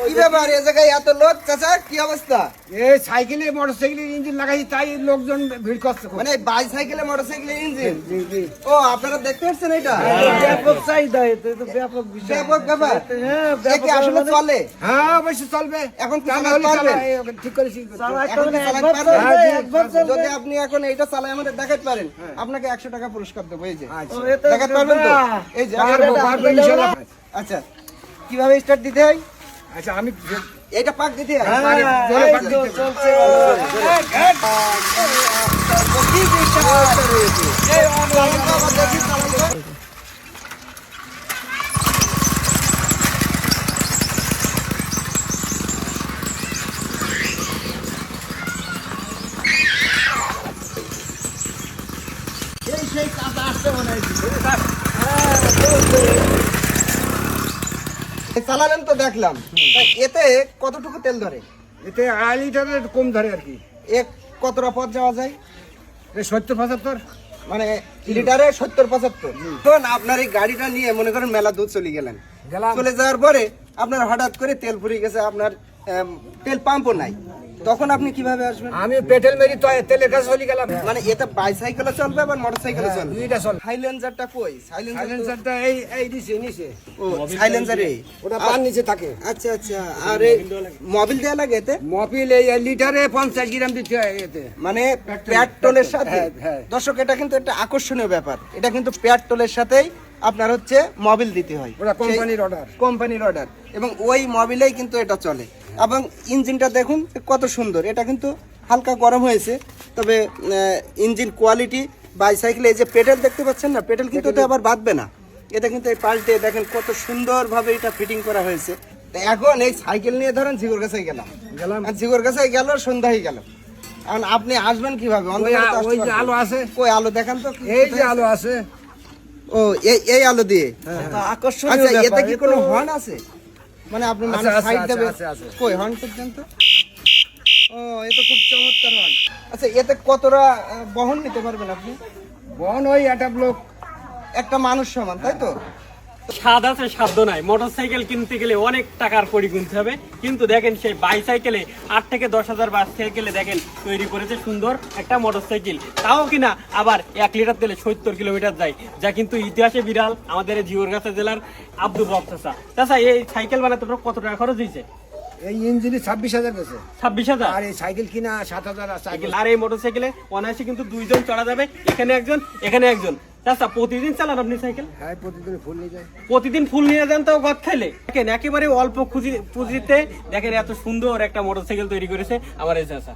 কি ব্যাপার এই জায়গায় এত লোক চাচা কি অবস্থা? এই সাইকেলে মোটরসাইকেলের ইঞ্জিন লাগাই তাই লোকজন ভিড় করছে খুব। মানে বাইসাইকেলে মোটরসাইকেলের ইঞ্জিন? জি, জি। ও আপনারা দেখতে পাচ্ছেন এটা? ব্যাপক চাহিদা, এটা তো ব্যাপক বিষয়। ব্যাপক ব্যাপার। হ্যাঁ, এ কি আসলে চলে? হ্যাঁ অবশ্যই চলবে। এখন কি চালা চালাতে হলে পারবেন? চালা, এই ওকে ঠিক করে ঠিক করতে হবে। এখন কি চালাতে একবার পারবেন? চলবে, একবার চলবে। যদি আপনি এখন এইটা চালায় আমাদের দেখাতে পারেন আপনাকে 100 টাকা পুরস্কার দেবো এই যে। আচ্ছা। ও, এ তো দেখাতে পারবেন তো? এই যে পারবো, পারবো, ইনশাআল্লাহ। আচ্ছা কিভাবে স্টার্ট দিতে হয়? আচ্ছা আমি এইটা পাক দিতে হয়? হ্যাঁ, পারি, জোরে এই পাক তো দিতে হবে। চলছে। কি start হয়েছে? এই চালান তো আবার দেখি চালান তো। এই সেই কাজ আসছে মনে হয়। চালালেন তো দেখলাম। তা এতে কতটুকু তেল ধরে? এতে 2.5 লিটারের একটু কম ধরে আর কি। এক কতটা পথ যাওয়া যায়? এই 70-75। মানে লিটারে 70-75। তখন আপনার এই গাড়িটা নিয়ে মনে করেন মেলা দূর চলে গেলেন, গেলাম। চলে যাওয়ার পরে আপনার হঠাৎ করে তেল ফুরিয়ে গেছে, আপনার তেল পাম্পও নাই, তখন আপনি কিভাবে আসবেন? আমি পেট্রোল মেরি তো তেলের কাছে চলে গেলাম। মানে এটা বাইসাইকেলে চলবে আবার মোটরসাইকেলে চলবে? দুইটা চলবে। সাইলেন্সারটা কই? সাইলেন্সারটা এই নিচে ও সাইলেন্সার এই ওটা পান নিচে থাকে। আচ্ছা আচ্ছা। আর এই মোবিল দেয়া লাগে এতে? মপিল এই লিটারে 50 গ্রাম দিতে হয় এতে। মানে পেট্রোলের সাথে? হ্যাঁ, হ্যাঁ। দর্শক এটা কিন্তু একটা আকর্ষণীয় ব্যাপার, এটা কিন্তু পেট্রোলের সাথেই আপনার হচ্ছে মোবিল দিতে হয়, ওটা কোম্পানির অর্ডার। কোম্পানির অর্ডার, এবং ওই মোবিলেই কিন্তু এটা চলে। এবং ইঞ্জিনটা দেখুন কত সুন্দর, এটা কিন্তু হালকা গরম হয়েছে, তবে ইঞ্জিন কোয়ালিটি বাইসাইকেলে এই যে পেডেল দেখতে পাচ্ছেন না, পেডেল কিন্তু এটা আবার বাঁধবে না, এটা কিন্তু এই পাল্টে দেখেন কত সুন্দরভাবে এটা ফিটিং করা হয়েছে। তো এখন এই সাইকেল নিয়ে ধরেন ঝিগর গাছায় গেলাম, আর ঝিগর গাছায় গেল, সন্ধ্যা হয়ে গেল, এখন আপনি আসবেন কিভাবে? অন্ধকারে তো আসতে ওই যে পারবেন আলো না। আছে, কই আলো দেখান তো? এই যে আলো আছে। ও এই আলো দিয়ে? তা আকর্ষণীয় আচ্ছা এতে ব্যাপার, কি এ তো- কোনো হর্ন আছে? মানে আপনি আছে, মানুষ আছে, সাইড আছে, দেবে? আছে, আছে। কই হর্ন তো দেন তো। ও এ তো খুব চমৎকার হর্ন। আচ্ছা এতে কতটা বহন নিতে পারবেন আপনি? বন ওই একটা লোক। একটা মানুষ সমান, তাই তো? স্বাদ আছে সাধ্য নাই। মোটরসাইকেল কিনতে গেলে অনেক টাকার কড়ি গুনতে হবে, কিন্তু দেখেন সেই বাইসাইকেলে 8 থেকে 10,000 বাইসাইকেলে দেখেন তৈরি করেছে সুন্দর একটা মোটরসাইকেল, তাও কিনা আবার 1 লিটার তেলে 70 কিলোমিটার যায়, যা কিন্তু ইতিহাসে বিরাল। আমাদের এই জিওরগাছা জেলার আব্দুল রব চাচা। চাচা এই সাইকেল বানাতে আপনার কত টাকা খরচ হয়েছে? এই ইঞ্জিনে 26,000 গেছে। 26,000। আর এই সাইকেল কিনা 7,000 আর সাইকেল। আর এই মোটরসাইকেলে অনায়াসে কিন্তু 2 জন চড়া যাবে, এখানে একজন এখানে একজন। চাচা প্রতিদিন চালান আপনি সাইকেল? হ্যাঁ প্রতিদিন ফুল নিয়ে যায়। প্রতিদিন ফুল নিয়ে যান তো গদ খাইলে? দেখেন একেবারে অল্প পুঁজিতে দেখেন এত সুন্দর একটা মোটরসাইকেল তৈরি করেছে আমার এই চাচা।